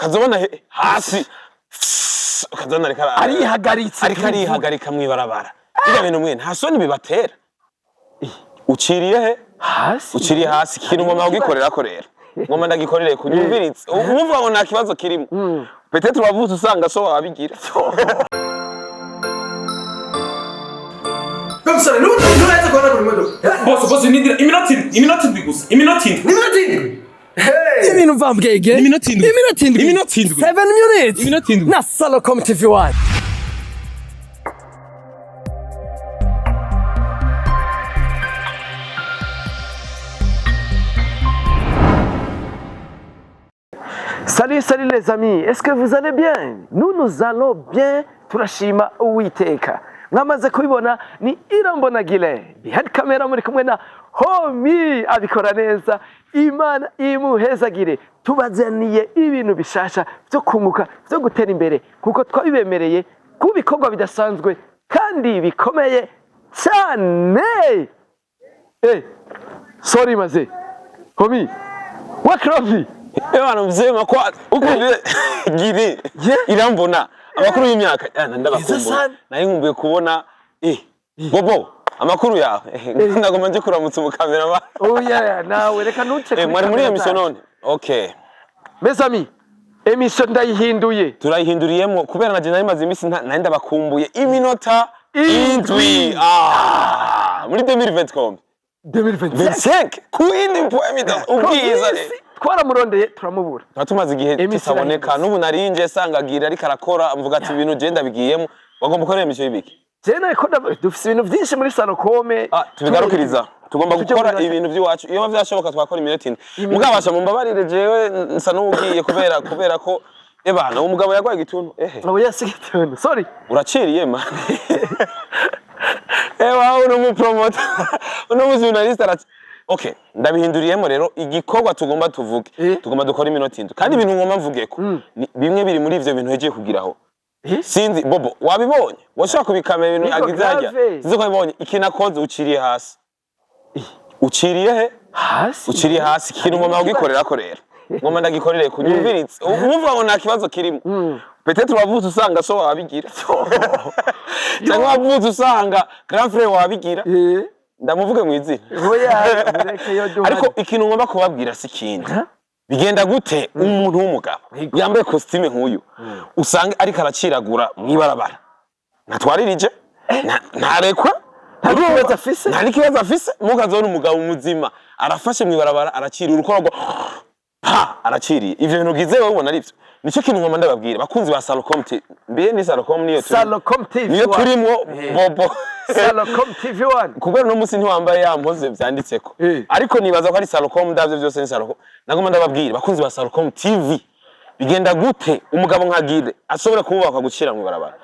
ukazobona hasi ukazobona arihagarika mwibarabara ira bintu mwe nta soni bibatera uciriye he hasi uciriye hasi kintu ngoma ugikorera ko rero ngoma ndagikorere kunyumviritse umva ngo nta kibazo kirimo peut-être wavuze usanga so wabigira Kamsana nuraza kona kuri modoka boss nindira iminota indwi gusa iminota indwi Hey ibintu mvambwege iminota indwi 7 minutes iminota indwi na Salocom TV1 Salut les amis, est-ce que vous allez bien? Nous allons bien, turashima Uwiteka. Mwamaze kubibona ni Irambonagile. Behind camera muri kumwe na Homie abikora neza. Imana imuhezagire. Tubazaniye ibintu bishasha byo kunguka, byo gutera imbere kuko twabibemereye kubikorwa bidasanzwe kandi bikomeye cyane. Sorry maze. Homie. Wakrofi. Ewana mzema kwa ukubye giri Irambona amakuru y'imyaka ndabakumbuye nari nkumbuye kubona bobo amakuru yawe ndagoma nje kuramutsa mu kamera ba oya nawe reka nuce mwari muri emission none okay mes amis emission ndayihinduye turayihinduriyemo kubera naje nari maze imisi nari ndabakumbuye iminota indwi muri 2025 kuindi poemita ubwiza twaramurondeye turamubura tumaze igihe tutaboneka n'ubu narinje sangagira ariko arakora mvuga ati ibintu je ndabigiyemo wagomba gukora emission y'ibiki je nako dufise ibintu byinshi muri Salocom tubigarukiriza tugomba gukora ibintu by'iwacu iyo byashoboka twakora iminota ine mugabasha mumbabarire jewe nsa n'ugiye kubera ko ebana umugabo yagwaye igituntu abo yasigituntu sorry uraciriye man uno mu promoter uno mu journalist okay ndabihinduriyemo rero igikorwa tugomba tuvuge tugomba dukora iminota indwi kandi ibintu ngoma mvugeko bimwe biri muri ivyo bintu heje kugiraho sinzi bobo wabibonye washaka kubikamera ibintu agize hajya sinzi ko wabibonye ikinakoze uciriye hasi uciriye hasi kintu ngoma ugikorera ko rero ngoma ndagikorere kunyumviritse umva ngo nta kibazo kirimo peut-être wavuze usanga so wabigira cyangwa wavuze usanga grand frère wabigira ndamuvuge mu izina ariko ikintu ngomba kubabwira si kindi bigenda gute umuntu w'umugabo yambaye costume nk'uyu usanga ariko araciragura mwibarabara natwaririje ntarekwa nta kibazo afise mukazona umugabo muzima arafashe mwibarabara aracira urukorwa araciriye ivyo bintu gize wowe ubona arivyo nico kintu ngoma ndababwira bakunzi ba Salocom TV mbiye ni Salocom niyo turimo bobo Salocom TV1 kubera no musi ntiwambaye yampoze vyanditseko ariko nibaza ko ari Salocom ndavyo byose ni Salocom nagoma ndababwira bakunzi ba Salocom TV bigenda gute umugabo nkagire ashobora kubaka gucira mu barabara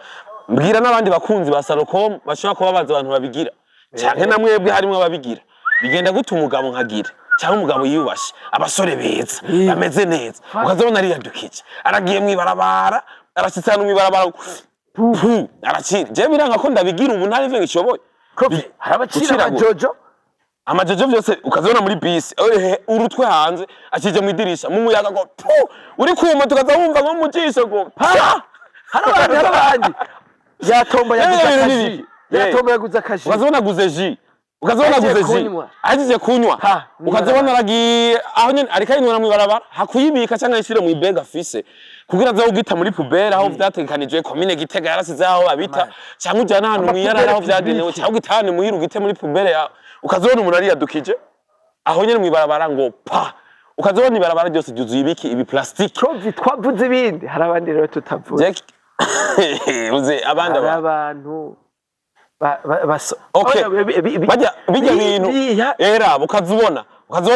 mbwira n'abandi bakunzi ba Salocom bashobora kubabaza abantu babigira cyane namwebwe harimo ababigira bigenda gute umugabo nkagire cyangwa umugabo yubashe abasore beza bameze neza ukazabona ari yadukije aragiye mwibarabara arashitsana mwibarabara aracira je biranga ko ndabigira ubu ntari vyo gishoboye harabacira amajojo byose ukazabona muri bisi urutwe hanze akije mu idirisha mu muyaga ngo uri kuma tukazabumva ngo mujisho ngo harabandi yatomba yaguze akaji ukazabona guze ji ukazabona guze ji agize kunywa ukazabona aragiye aho nyene ariko ayinwa mu barabara hakuyibika cyangwa yishire mu ibega afise kugira aza ugita muri pubera aho vyatekanijwe komine Gitega yarasize aho babita cyangwa ujana ahantu mwiyara aho vyagenewe cyangwa gitane muyiru gite muri pubera ya ukazabona umuntu ari yadukije aho nyene mu barabara ngo ukazabona ibarabara ryose ryuzuye ibiki ibi plastic twavuze ibindi hari abandi rero tutavuze uze abandi abantu bijya bintu era ukazibona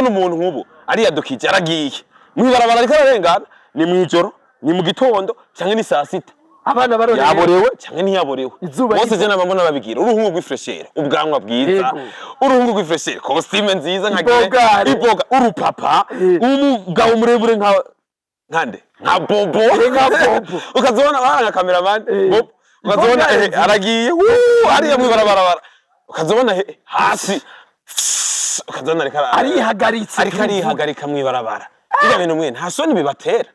umuntu nk'ubu ari yadukije aragiye mwibarabara ariko ararengana ni mwijoro ni mu gitondo cyangwa ni saa sita abana baroreye yaborewe cyangwa ntiyaborewe bose je nabambona babigira uruhungu rw'ifreshera ubwanwa bwiza uruhungu rw'ifreshera costume nziza nkagire iboga urupapa umugabo murebure nkande nka bobo ukazibona baranga cameraman bobo ukazibona aragiye ariya mwibarabara ukazibona hasi ukazibona ariko arihagaritse arihagarika mwibarabara ibyo bintu mwe nta soni bibatera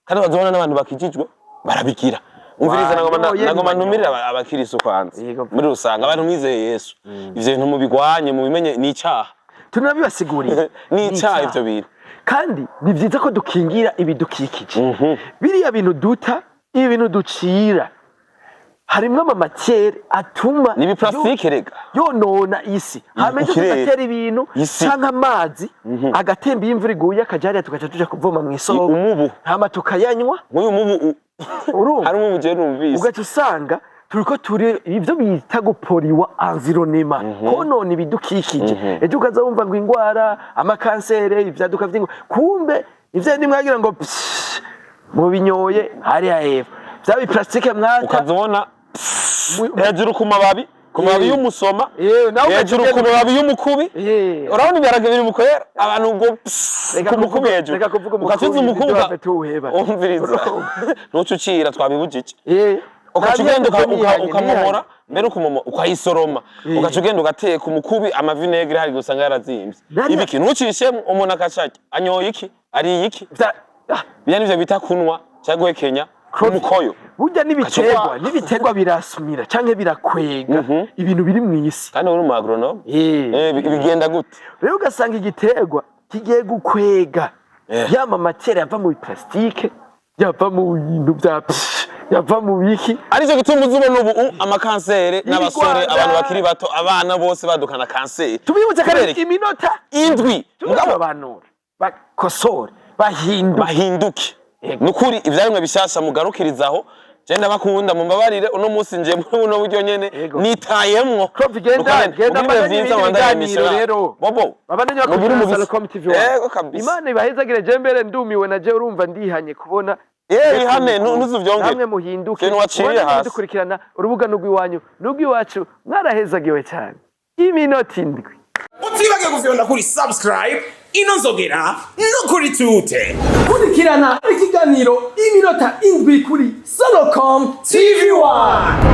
kandi bazobona n'abantu bakijijwe barabigira umviriza nagoma ntumirira abakirisu kwanza muri rusanga abantu mwizeye Yesu ivyo bintu mubigwanye mubimenye ni icaha tunabibasiguriye ni icaha ivyo bintu kandi ni vyiza ko dukingira ibidukikije biriya bintu duta ibi bintu ducira harimwo amamatiere atuma ni biplastike rega yonona isi hameje tugatera ibintu canke amazi agatemba imvura iguye akajariya tugaca tuja kuvoma mw'isoko umubu hama tukayanywa nk'uyu mubu harimo umuje numvise ugaca usanga turiko turi ivyo bita guporiwa environnement konona ibidukikije ejo ukaza wumva ngo ingwara amakansere ivyaduka vy'ingo kumbe ivyo nimwagira ngo mu binyoye hari hepfo vya biplastike mwata ukazibona hejuru ku mababi y'umusoma hejuru ku mababi y'umukubi urabona ibiharage biri mu kwera abantu ngo ku mukubi hejuru ukatuza umukubi umviriza ntucucira twabibujije ugaca ugenda ukamomora mbere ukayisoroma ugaca ugenda ugateka umukubi amavinegere hari gusanga yarazimvye ibiki ntucishemwo umuntu akacaki anyoye iki ariye iki biya nivyo bita kunwa cyangwa guhekenya umukoyo burya n'ibiterwa birasumira canke birakwega ibintu biri mw'isi kandi uri mu agronome bigenda gute rero ugasanga igiterwa kigiye gukwega yama matiere yava mu plastike yava mu bintu yava mu biki aricyo gituma uzubona ubu amakansere n'abasore abantu bakiri bato abana bose badukana kanseri tubibutse kandi iminota indwi mugabo abantu bakosore bahinduke nukuri ivyaremwe bishasha mugarukirizaho je ndabakunda mumbabarire uno munsi nje muri buno buryo nyene nitayemwo genda ibiganiro rero bobo babandanya bakora Salcom TV Imana ibahezagire je mbere ndumiwe na je urumva ndihanye kubona ihane ntuzuvyongere namwe muhinduke dukurikirana urubuga n'ugwiwanyu n'ugwiwacu mwarahezagiwe cyane iminota indwi utibage gufyonda kuri subscribe ino nzogera no kuri tute kurikirana ikiganiro iminota indwi kuri Salcom TV1.